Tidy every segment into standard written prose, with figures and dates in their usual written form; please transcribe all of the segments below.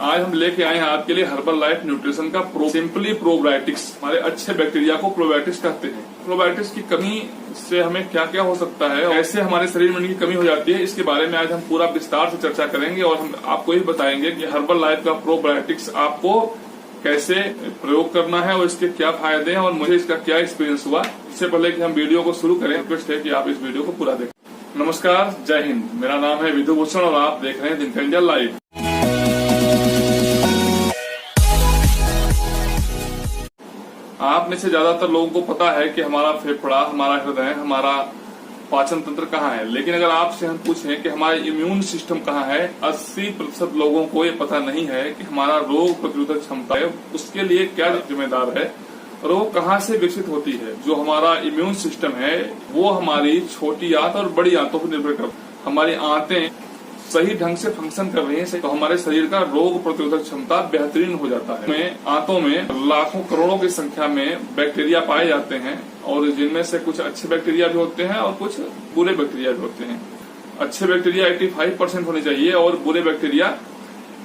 आज हम लेके आए हैं आपके लिए हर्बल लाइफ न्यूट्रिशन का सिंपली प्रोबायोटिक्स। हमारे अच्छे बैक्टीरिया को प्रोबायोटिक्स कहते हैं। प्रोबायोटिक्स की कमी से हमें क्या क्या हो सकता है, कैसे हमारे शरीर में इनकी कमी हो जाती है, इसके बारे में आज हम पूरा विस्तार से चर्चा करेंगे और हम आपको ये बताएंगे कि हर्बल लाइफ का प्रोबायोटिक्स आपको कैसे प्रयोग करना है और इसके क्या फायदे हैं और मुझे इसका क्या एक्सपीरियंस हुआ। इससे पहले कि हम वीडियो को शुरू करें, रिक्वेस्ट है कि आप इस वीडियो को पूरा देखें। नमस्कार, जय हिंद। मेरा नाम है विधु भूषण और आप देख रहे हैं दिनकर लाइव। आप में से ज्यादातर लोगों को पता है कि हमारा फेफड़ा, हमारा हृदय, हमारा पाचन तंत्र कहाँ है, लेकिन अगर आपसे हम पूछें कि हमारा इम्यून सिस्टम कहाँ है, 80% लोगों को ये पता नहीं है कि हमारा रोग प्रतिरोधक क्षमता है, उसके लिए क्या जिम्मेदार है और वो कहाँ से विकसित होती है। जो हमारा इम्यून सिस्टम है वो हमारी छोटी आंत और बड़ी आंतों पर निर्भर करता है। हमारी आंतें सही ढंग से फंक्शन कर रही हैं तो हमारे शरीर का रोग प्रतिरोधक क्षमता बेहतरीन हो जाता है। आंतों में लाखों करोड़ों की संख्या में बैक्टीरिया पाए जाते हैं और जिनमें से कुछ अच्छे बैक्टीरिया भी होते हैं और कुछ बुरे बैक्टीरिया भी होते हैं। अच्छे बैक्टीरिया 85% होने चाहिए और बुरे बैक्टीरिया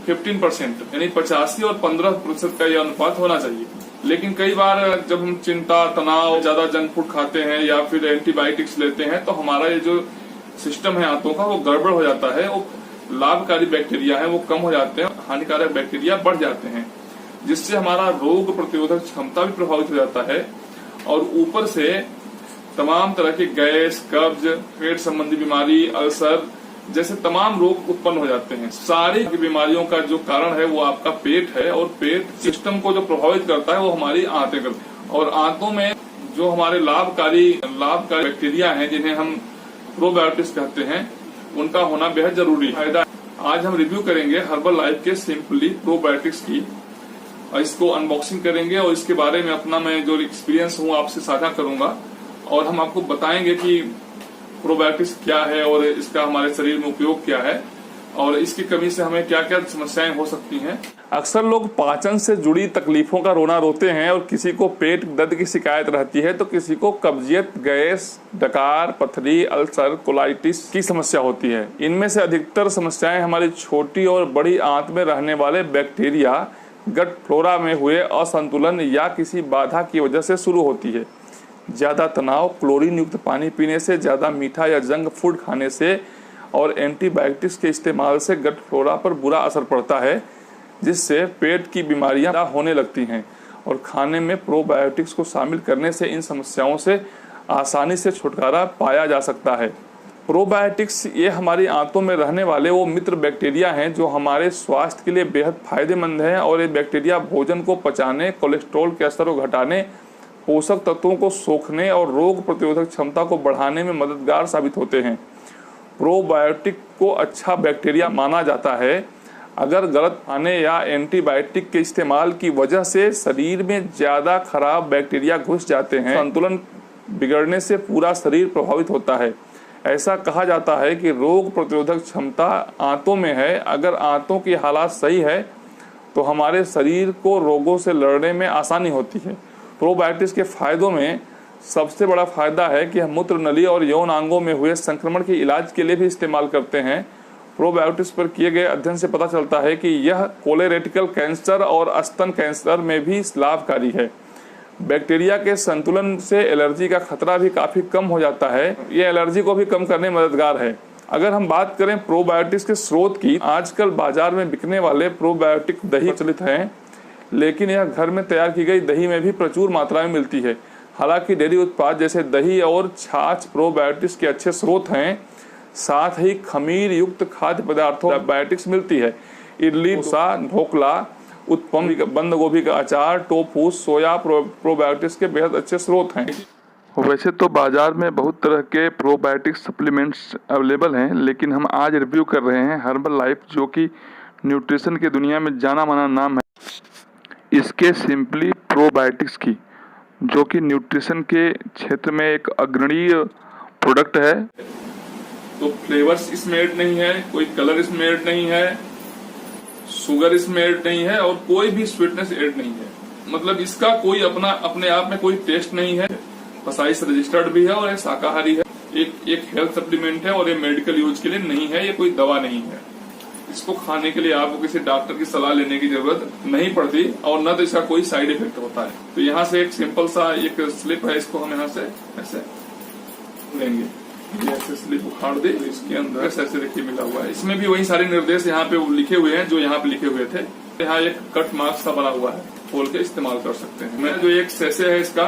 15%, यानी 85 और 15% का यह अनुपात होना चाहिए। लेकिन कई बार जब हम चिंता, तनाव, ज्यादा जंक फूड खाते हैं या फिर एंटीबायोटिक्स लेते हैं तो हमारा ये जो सिस्टम है आंतों का वो गड़बड़ हो जाता है। वो लाभकारी बैक्टीरिया है वो कम हो जाते हैं, हानिकारक बैक्टीरिया बढ़ जाते हैं, जिससे हमारा रोग प्रतिरोधक क्षमता भी प्रभावित हो जाता है और ऊपर से तमाम तरह के गैस, कब्ज, पेट संबंधी बीमारी, अल्सर जैसे तमाम रोग उत्पन्न हो जाते हैं। सारी बीमारियों का जो कारण है वो आपका पेट है और पेट सिस्टम को जो प्रभावित करता है वो हमारी आंतें करती हैं। और आंतों में जो हमारे लाभकारी बैक्टीरिया हैं जिन्हें हम प्रोबायोटिक्स कहते हैं, उनका होना बेहद जरूरी है। आज हम रिव्यू करेंगे हर्बल लाइफ के सिंपली प्रोबायोटिक्स की, इसको अनबॉक्सिंग करेंगे और इसके बारे में अपना मैं जो एक्सपीरियंस हूँ आपसे साझा करूंगा और हम आपको बताएंगे कि प्रोबायोटिक्स क्या है और इसका हमारे शरीर में उपयोग क्या है और इसकी कमी से हमें क्या क्या समस्याएं हो सकती हैं। अक्सर लोग पाचन से जुड़ी तकलीफों का रोना रोते हैं और किसी को पेट दर्द की शिकायत रहती है तो किसी को कब्जियत, गैस, डकार, पथरी, अल्सर, कोलाइटिस की समस्या होती है। इनमें से अधिकतर समस्याएं हमारी छोटी और बड़ी आंत में रहने वाले बैक्टीरिया, गट फ्लोरा में हुए असंतुलन या किसी बाधा की वजह से शुरू होती है। ज्यादा तनाव, क्लोरीन युक्त पानी पीने से, ज्यादा मीठा या जंक फूड खाने से और एंटीबायोटिक्स के इस्तेमाल से गट फ्लोरा पर बुरा असर पड़ता है, जिससे पेट की बीमारियां होने लगती हैं और खाने में प्रोबायोटिक्स को शामिल करने से इन समस्याओं से आसानी से छुटकारा पाया जा सकता है। प्रोबायोटिक्स ये हमारी आंतों में रहने वाले वो मित्र बैक्टीरिया हैं जो हमारे स्वास्थ्य के लिए बेहद फायदेमंद हैं और ये बैक्टीरिया भोजन को पचाने, कोलेस्ट्रॉल के असर को घटाने, पोषक तत्वों को सोखने और रोग प्रतिरोधक क्षमता को बढ़ाने में मददगार साबित होते हैं। प्रोबायोटिक को अच्छा बैक्टीरिया माना जाता है। अगर गलत खाने या एंटीबायोटिक के इस्तेमाल की वजह से शरीर में ज्यादा खराब बैक्टीरिया घुस जाते हैं, संतुलन बिगड़ने से पूरा शरीर प्रभावित होता है। ऐसा कहा जाता है कि रोग प्रतिरोधक क्षमता आंतों में है। अगर आंतों की हालत सही है तो हमारे शरीर को रोगों से लड़ने में आसानी होती है। प्रोबायोटिक्स के फायदों में सबसे बड़ा फायदा है कि हम मूत्र नली और यौन अंगों में हुए संक्रमण के इलाज के लिए भी इस्तेमाल करते हैं। प्रोबायोटिक्स पर किए गए अध्ययन से पता चलता है कि यह कोलोरेक्टल कैंसर और स्तन कैंसर में भी लाभकारी है। बैक्टीरिया के संतुलन से एलर्जी का खतरा भी काफी कम हो जाता है। यह एलर्जी को भी कम करने में मददगार है। अगर हम बात करें प्रोबायोटिक्स के स्रोत की, आजकल बाजार में बिकने वाले प्रोबायोटिक दही प्रचलित हैं, लेकिन यह घर में तैयार की गई दही में भी प्रचुर मात्रा में मिलती है। हालांकि डेयरी उत्पाद जैसे दही और छाछ प्रोबायोटिक्स के अच्छे स्रोत हैं, साथ ही खमीर युक्त खाद्य पदार्थों प्रोबायोटिक्स मिलती है। इडली, डोसा, ढोकला, उत्पम, बंद गोभी का अचार, टोफू, सोया प्रोबायोटिक्स के बेहद अच्छे स्रोत हैं। वैसे तो बाजार में बहुत तरह के प्रोबायोटिक सप्लीमेंट्स अवेलेबल हैं, लेकिन हम आज रिव्यू कर रहे हैं हर्बल लाइफ, जो कि न्यूट्रिशन की दुनिया में जाना माना नाम है, इसके सिंपली प्रोबायोटिक्स की, जो कि न्यूट्रिशन के क्षेत्र में एक अग्रणी प्रोडक्ट है। तो फ्लेवर्स इसमें ऐड नहीं है, कोई कलर इसमें ऐड नहीं है, शुगर इसमें ऐड नहीं है और कोई भी स्वीटनेस ऐड नहीं है। मतलब इसका कोई अपने आप में कोई टेस्ट नहीं है। फसाइस रजिस्टर्ड भी है और ये शाकाहारी है। एक हेल्थ सप्लीमेंट है और ये मेडिकल यूज के लिए नहीं है, ये कोई दवा नहीं है। इसको खाने के लिए आपको किसी डॉक्टर की सलाह लेने की जरूरत नहीं पड़ती और न तो इसका कोई साइड इफेक्ट होता है। तो यहाँ से एक सिंपल सा एक स्लिप है, इसको हम यहाँ से ऐसे लेंगे, ये ऐसे स्लिप उखाड़ दे, इसके अंदर ऐसे देखिए मिला हुआ है। इसमें भी वही सारे निर्देश यहाँ पे लिखे हुए हैं जो यहाँ पे लिखे हुए थे। यहाँ एक कट मार्क सा बना हुआ है, खोल के इस्तेमाल कर सकते हैं। मैं जो एक सैसे है इसका,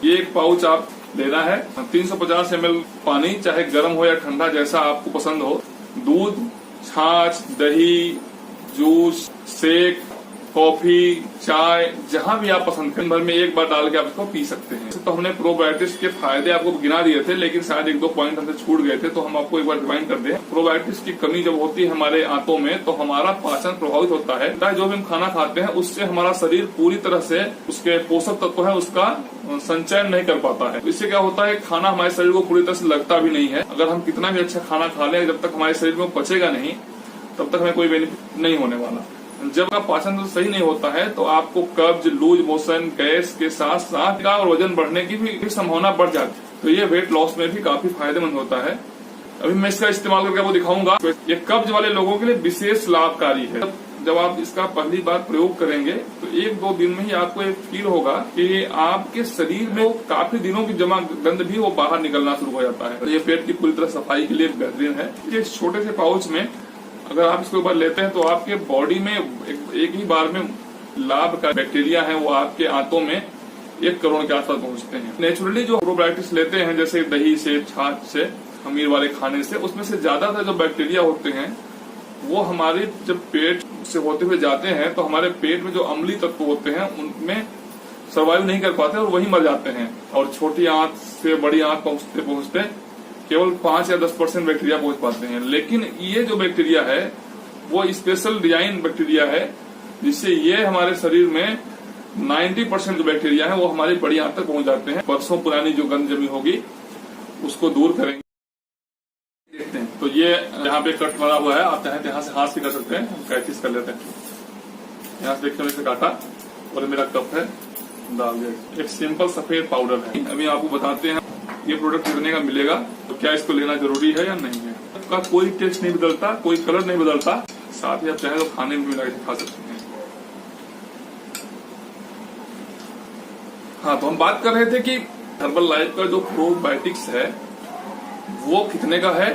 ये एक पाउच आप लेना है। 350 ml पानी, चाहे गर्म हो या ठंडा जैसा आपको पसंद हो, दूध, छाछ, दही, जूस, शेक, कॉफी, चाय, जहां भी आप पसंद करें, भर में एक बार डाल के आप इसको पी सकते हैं। तो हमने प्रोबायोटिक्स के फायदे आपको गिना दिए थे, लेकिन शायद एक दो पॉइंट हमसे छूट गए थे, तो हम आपको एक बार रिवाइंड कर दें। प्रोबायोटिक्स की कमी जब होती है हमारे आंतों में, तो हमारा पाचन प्रभावित होता है। जो भी हम खाना खाते हैं उससे हमारा शरीर पूरी तरह से उसके पोषक तत्व है उसका संचयन नहीं कर पाता है। इससे क्या होता है, खाना हमारे शरीर को पूरी तरह से लगता भी नहीं है। अगर हम कितना भी अच्छा खाना खा लें, जब तक हमारे शरीर में पचेगा नहीं, तब तक हमें कोई बेनिफिट नहीं होने वाला। जब आपका पाचन तंत्र सही नहीं होता है तो आपको कब्ज, लूज मोशन, गैस के साथ साथ और वजन बढ़ने की भी संभावना बढ़ जाती है। तो ये वेट लॉस में भी काफी फायदेमंद होता है। अभी मैं इसका इस्तेमाल करके आपको दिखाऊंगा। तो ये कब्ज वाले लोगों के लिए विशेष लाभकारी है। जब आप इसका पहली बार प्रयोग करेंगे तो 1-2 दिन में ही आपको एक फील होगा कि आपके शरीर में काफी दिनों की जमा गंध भी वो बाहर निकलना शुरू हो जाता है। तो ये पेट की पूरी तरह सफाई के लिए बेहतरीन है। ये छोटे से पाउच में अगर आप इसको एक बार लेते हैं तो आपके बॉडी में एक ही बार में लाभ का बैक्टीरिया है वो आपके आंतों में 1 करोड़ के आसपास पहुंचते हैं। नेचुरली जो प्रोबायोटिक्स लेते हैं, जैसे दही से, छाछ से, खमीर वाले खाने से, उसमें से ज्यादातर जो बैक्टीरिया होते हैं वो हमारे जब पेट से होते हुए जाते हैं तो हमारे पेट में जो अम्लीय तत्व होते हैं उनमें सर्वाइव नहीं कर पाते और वही मर जाते हैं। और छोटी आंत से बड़ी आंत पहुंचते पहुंचते केवल 5 या 10% बैक्टीरिया पहुंच पाते हैं। लेकिन ये जो बैक्टीरिया है वो स्पेशल डिजाइन बैक्टीरिया है, जिससे ये हमारे शरीर में 90% जो बैक्टीरिया है वो हमारी बड़ी आंत तक पहुंच जाते हैं। बरसों पुरानी जो गंध जमी होगी उसको दूर करेंगे। देखते हैं तो ये यहाँ पे कट मारा हुआ है, आप चाहें तो यहाँ से हाथ से कर सकते हैं। हम प्रैक्टिस कर लेते हैं। यहाँ से देखते हैं, इसे काटा और मेरा कप है, डाल दिया। एक सिंपल सफेद पाउडर है। अभी आपको बताते हैं ये प्रोडक्ट कितने का मिलेगा, तो क्या इसको लेना जरूरी है या नहीं है। इसका कोई टेस्ट नहीं बदलता, कोई कलर नहीं बदलता, साथ ही आप चाहें तो खाने में मिला के खा सकते हैं। हाँ, तो हम बात कर रहे थे कि हर्बल लाइफ का जो प्रोबायोटिक्स है वो कितने का है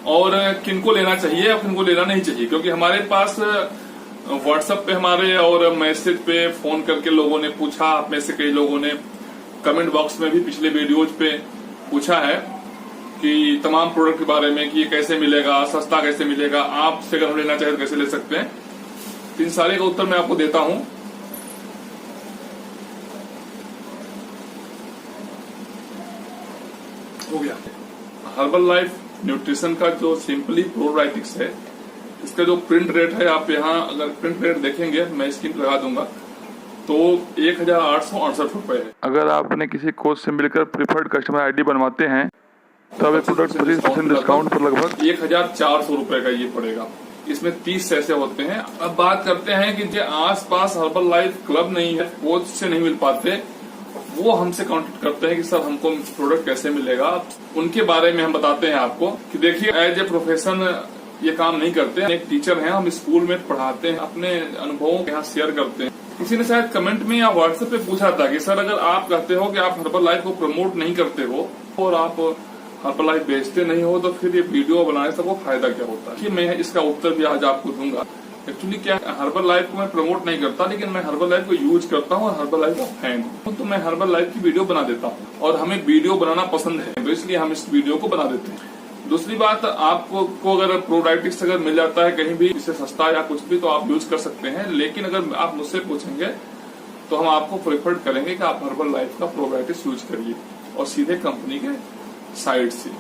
और किनको लेना चाहिए और किनको लेना नहीं चाहिए। क्योंकि हमारे पास व्हाट्सएप पे हमारे और मैसेज पे फोन करके लोगों ने पूछा, आप में से कई लोगों ने कमेंट बॉक्स में भी पिछले वीडियोज पे पूछा है कि तमाम प्रोडक्ट के बारे में कि ये कैसे मिलेगा, सस्ता कैसे मिलेगा, आपसे अगर हम लेना चाहे तो कैसे ले सकते हैं। तो इन सारे का उत्तर मैं आपको देता हूं। हो गया। हर्बल लाइफ न्यूट्रिशन का जो सिंपली प्रोबायोटिक्स है, इसका जो प्रिंट रेट है, आप यहाँ अगर प्रिंट रेट देखेंगे, मैं स्क्रीन पर लगा दूंगा, तो 1868 रुपए है। अगर आपने किसी कोच से मिलकर प्रीफर्ड कस्टमर आईडी बनवाते हैं तब ये प्रोडक्ट 25% डिस्काउंट पर लगभग 1400 रुपए का ये पड़ेगा। इसमें 30 ऐसे होते हैं। अब बात करते हैं कि जो आसपास हर्बल लाइफ क्लब नहीं है, कोच से नहीं मिल पाते, वो हमसे कांटेक्ट करते हैं कि सर हमको प्रोडक्ट कैसे मिलेगा। उनके बारे में हम बताते हैं आपको कि देखिए एज ए प्रोफेशन ये काम नहीं करते। एक टीचर हैं, हम स्कूल में पढ़ाते हैं, अपने अनुभवों के यहाँ शेयर करते हैं। किसी ने शायद कमेंट में या व्हाट्सएप पे पूछा था कि सर अगर आप कहते हो कि आप हर्बल लाइफ को प्रमोट नहीं करते हो और आप हर्बल लाइफ बेचते नहीं हो, तो फिर ये वीडियो बनाने से वो फायदा क्या होता है। कि मैं इसका उत्तर भी आज आपको दूंगा। एक्चुअली क्या हर्बल लाइफ को मैं प्रमोट नहीं करता, लेकिन मैं हर्बल लाइफ को यूज करता हूँ और हर्बल लाइफ का फैन हूँ, तो मैं हर्बल लाइफ की वीडियो बना देता हूँ और हमें वीडियो बनाना पसंद है, तो इसलिए हम इस वीडियो को बना देते हैं। दूसरी बात, आपको अगर प्रोबायोटिक्स अगर मिल जाता है कहीं भी इससे सस्ता या कुछ भी, तो आप यूज कर सकते हैं। लेकिन अगर आप मुझसे पूछेंगे तो हम आपको प्रेफर करेंगे कि आप हर्बल लाइफ का प्रोबायोटिक्स यूज करिए और सीधे कंपनी के साइट से।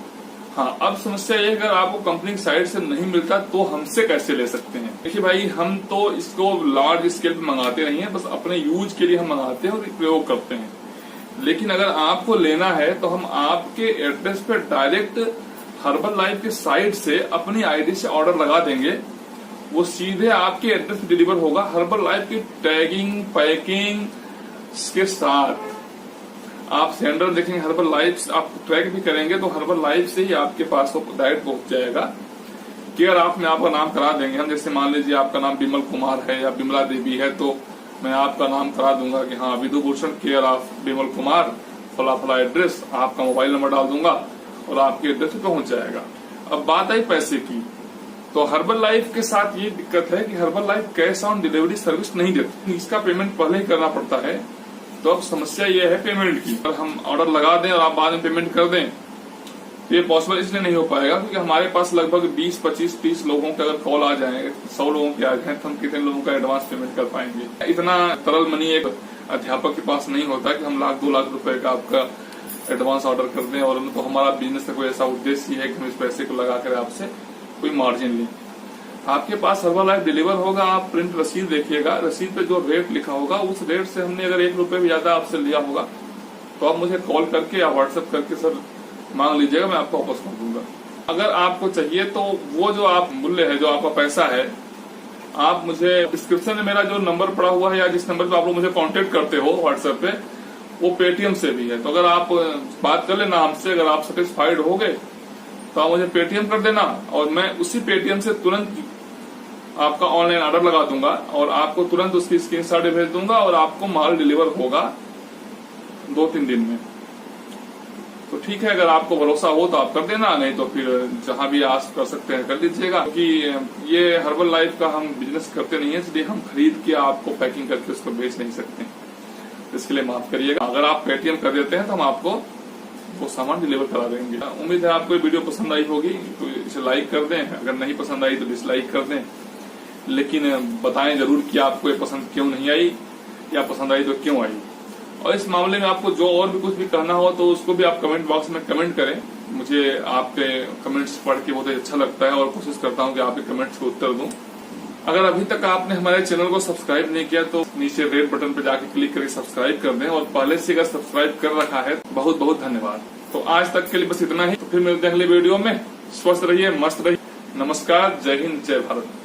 हाँ, अब समस्या ये, अगर आपको कंपनी की साइट से नहीं मिलता तो हमसे कैसे ले सकते हैं। देखिए भाई, हम तो इसको लार्ज स्केल पे मंगाते नहीं है, बस अपने यूज के लिए हम मंगाते हैं और प्रयोग करते हैं। लेकिन अगर आपको लेना है तो हम आपके एड्रेस पे डायरेक्ट हर्बल लाइफ के साइट से अपनी आईडी से ऑर्डर लगा देंगे, वो सीधे आपके एड्रेस पे डिलीवर होगा हर्बल लाइफ की टैगिंग पैकिंग के साथ। आप सेंडर देखेंगे हर्बल लाइफ, आप ट्रैक भी करेंगे तो हर्बल लाइफ से ही आपके पास वो डायरेक्ट पहुंच जाएगा। केयर ऑफ में आपका नाम करा देंगे हम। जैसे मान लीजिए आपका नाम बिमल कुमार है या बिमला देवी है, तो मैं आपका नाम करा दूंगा कि हाँ विधुभूषण केयर ऑफ बिमल कुमार, फला फला एड्रेस, आपका मोबाइल नंबर डाल दूंगा और आपके एड्रेस पे पहुंच जाएगा। अब बात आई पैसे की, तो हर्बल लाइफ के साथ ये दिक्कत है कि herbal life cash on delivery service नहीं देती, इसका पेमेंट पहले ही करना पड़ता है। तो अब समस्या ये है पेमेंट की, अगर हम ऑर्डर लगा दें और आप बाद में पेमेंट कर दें तो ये पॉसिबल इसलिए नहीं हो पाएगा क्योंकि हमारे पास लगभग 20, 25, 30 लोगों के अगर कॉल आ जाएंगे, 100 लोगों के आ जाए तो हम कितने लोगों का एडवांस पेमेंट कर पाएंगे। इतना तरल मनी एक अध्यापक के पास नहीं होता कि हम लाख 2 लाख रुपए का आपका एडवांस ऑर्डर कर दें और तो हमारा बिजनेस का कोई ऐसा उद्देश्य है कि हम इस पैसे को लगाकर आपसे कोई मार्जिन लें। आपके पास हर्बल लाइफ डिलीवर होगा, आप प्रिंट रसीद देखिएगा, रसीद पे जो रेट लिखा होगा उस रेट से हमने अगर 1 रुपए भी ज्यादा आपसे लिया होगा तो आप मुझे कॉल करके या व्हाट्सएप करके सर मांग लीजिएगा, मैं आपको वापस कर दूंगा। अगर आपको चाहिए तो वो जो आप मूल्य है, जो आपका पैसा है, आप मुझे डिस्क्रिप्शन में मेरा जो नंबर पड़ा हुआ है या जिस नंबर पे आप लोग मुझे कांटेक्ट करते हो व्हाट्सएप पे, वो पेटीएम से भी है। तो अगर आप बात कर लेना हमसे, अगर आप सेटिस्फाइड हो गए तो आप मुझे पेटीएम कर देना और मैं उसी पेटीएम से तुरंत आपका ऑनलाइन ऑर्डर लगा दूंगा और आपको तुरंत उसकी स्क्रीनशॉट भेज दूंगा और आपको माल डिलीवर होगा 2-3 दिन में। तो ठीक है, अगर आपको भरोसा हो तो आप कर देना, नहीं तो फिर जहां भी आस कर सकते हैं कर दीजिएगा। क्योंकि ये हर्बल लाइफ का हम बिजनेस करते नहीं है, इसलिए हम खरीद के आपको पैकिंग करके उसको बेच नहीं सकते, इसके लिए माफ करिएगा। अगर आप पेटीएम कर देते हैं तो हम आपको वो सामान डिलीवर करा देंगे। उम्मीद है आपको ये वीडियो पसंद आई होगी, तो इसे लाइक कर दें, अगर नहीं पसंद आई तो डिसलाइक कर दें, लेकिन बताएं जरूर कि आपको ये पसंद क्यों नहीं आई या पसंद आई तो क्यों आई। और इस मामले में आपको जो और भी कुछ भी कहना हो तो उसको भी आप कमेंट बॉक्स में कमेंट करें। मुझे आपके कमेंट्स पढ़ के बहुत अच्छा लगता है और कोशिश करता हूँ कि आपके कमेंट्स को उत्तर दूं। अगर अभी तक आपने हमारे चैनल को सब्सक्राइब नहीं किया तो नीचे रेड बटन पर जाके क्लिक करके सब्सक्राइब कर दें, और पहले से अगर सब्सक्राइब कर रखा है बहुत बहुत धन्यवाद। तो आज तक के लिए बस इतना ही, तो फिर मिलते हैं अगले वीडियो में। स्वस्थ रहिए, मस्त रहिए, नमस्कार, जय हिंद, जय भारत।